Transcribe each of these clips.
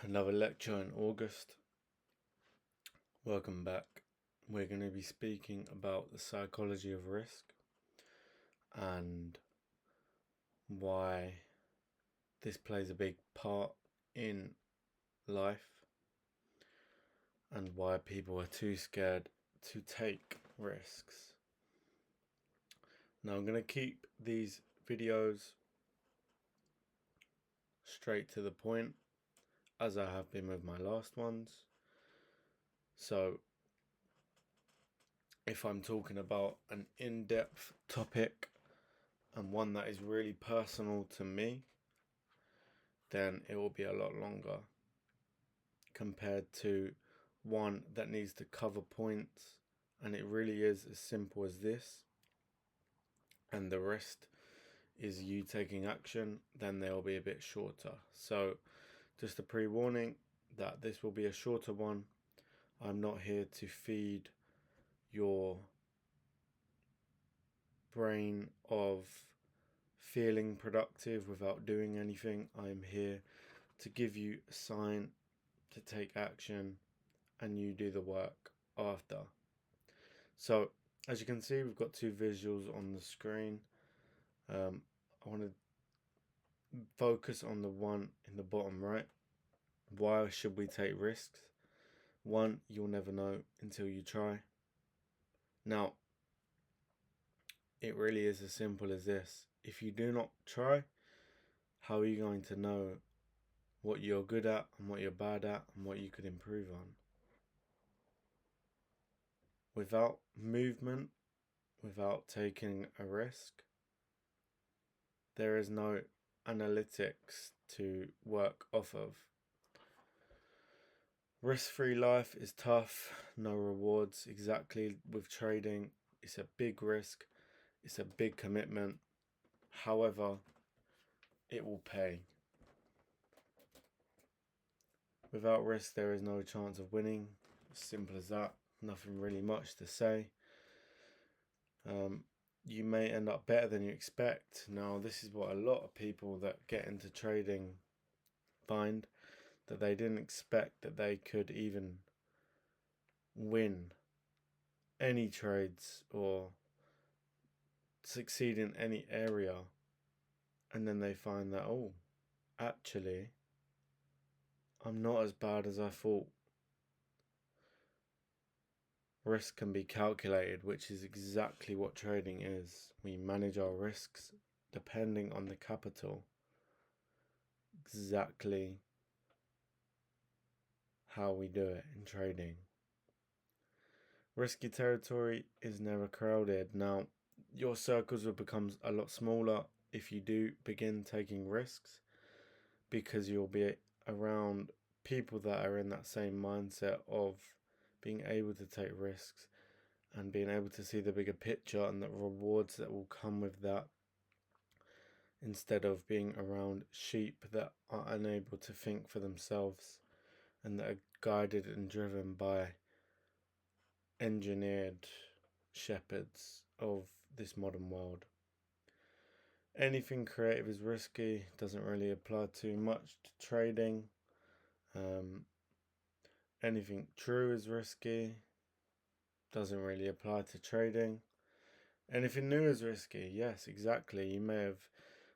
Another lecture in August. Welcome back. We're going to be speaking about the psychology of risk and why this plays a big part in life and why people are too scared to take risks. Now, I'm going to keep these videos straight to the point, as I have been with my last ones. So, if I'm talking about an in-depth topic and one that is really personal to me, then it will be a lot longer compared to one that needs to cover points, and it really is as simple as this, and the rest is you taking action. Then they'll be a bit shorter. So just a pre-warning that this will be a shorter one. I'm not here to feed your brain of feeling productive without doing anything. I'm here to give you a sign to take action, and you do the work after. So as you can see, we've got two visuals on the screen. I want to focus on the one in the bottom right. Why should we take risks? One, you'll never know until you try. Now, it really is as simple as this. If you do not try, how are you going to know what you're good at and what you're bad at and what you could improve on? Without movement, without taking a risk, there is no analytics to work off of. Risk-free life is tough, no rewards. Exactly, with trading, it's a big risk, it's a big commitment. However, it will pay. Without risk, there is no chance of winning. Simple as that. Nothing really much to say. You may end up better than you expect. Now, this is what a lot of people that get into trading find, that they didn't expect that they could even win any trades or succeed in any area, and then they find that, oh, actually, I'm not as bad as I thought. Risk can be calculated, which is exactly what trading is. We manage our risks depending on the capital. Exactly how we do it in trading. Risky territory is never crowded. Now, your circles will become a lot smaller if you do begin taking risks, because you'll be around people that are in that same mindset of being able to take risks and being able to see the bigger picture and the rewards that will come with that, instead of being around sheep that are unable to think for themselves and that are guided and driven by engineered shepherds of this modern world. Anything creative is risky, doesn't really apply too much to trading. Anything true is risky, doesn't really apply to trading. Anything new is risky, yes, exactly. You may have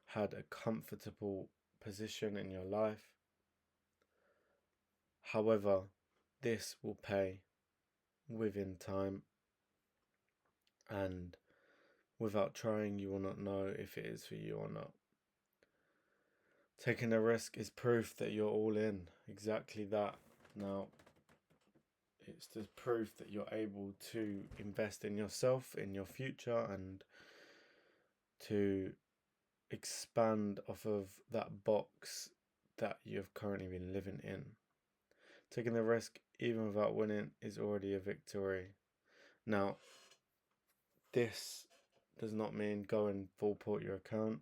had a comfortable position in your life. However, this will pay within time, and without trying, you will not know if it is for you or not. Taking a risk is proof that you're all in. Exactly that. Now, it's the proof that you're able to invest in yourself, in your future, and to expand off of that box that you've currently been living in. Taking the risk, even without winning, is already a victory. Now, this does not mean go and full port your account.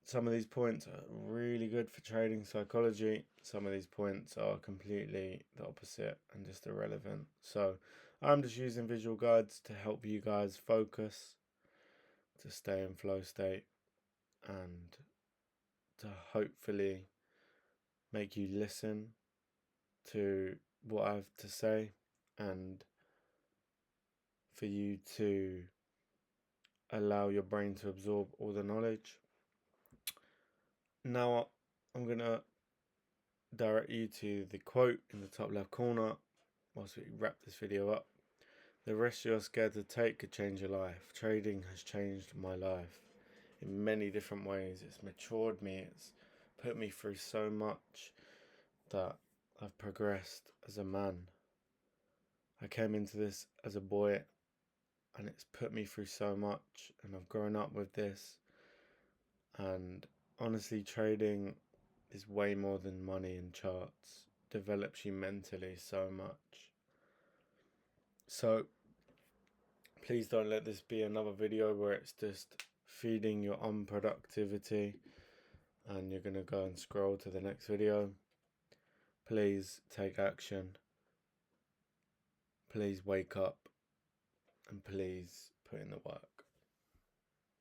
Some of these points are really good for trading psychology. Some of these points are completely the opposite and just irrelevant. So I'm just using visual guides to help you guys focus, to stay in flow state, and to hopefully make you listen to what I have to say, and for you to allow your brain to absorb all the knowledge. Now I'm going to direct you to the quote in the top left corner whilst we wrap this video up. The risk you're scared to take could change your life. Trading has changed my life in many different ways. It's matured me, it's put me through so much that I've progressed as a man. I came into this as a boy and it's put me through so much, and I've grown up with this. And honestly, trading is way more than money and charts. Develops you mentally so much. So please don't let this be another video where it's just feeding your unproductivity and you're gonna go and scroll to the next video. Please take action. Please wake up, and please put in the work.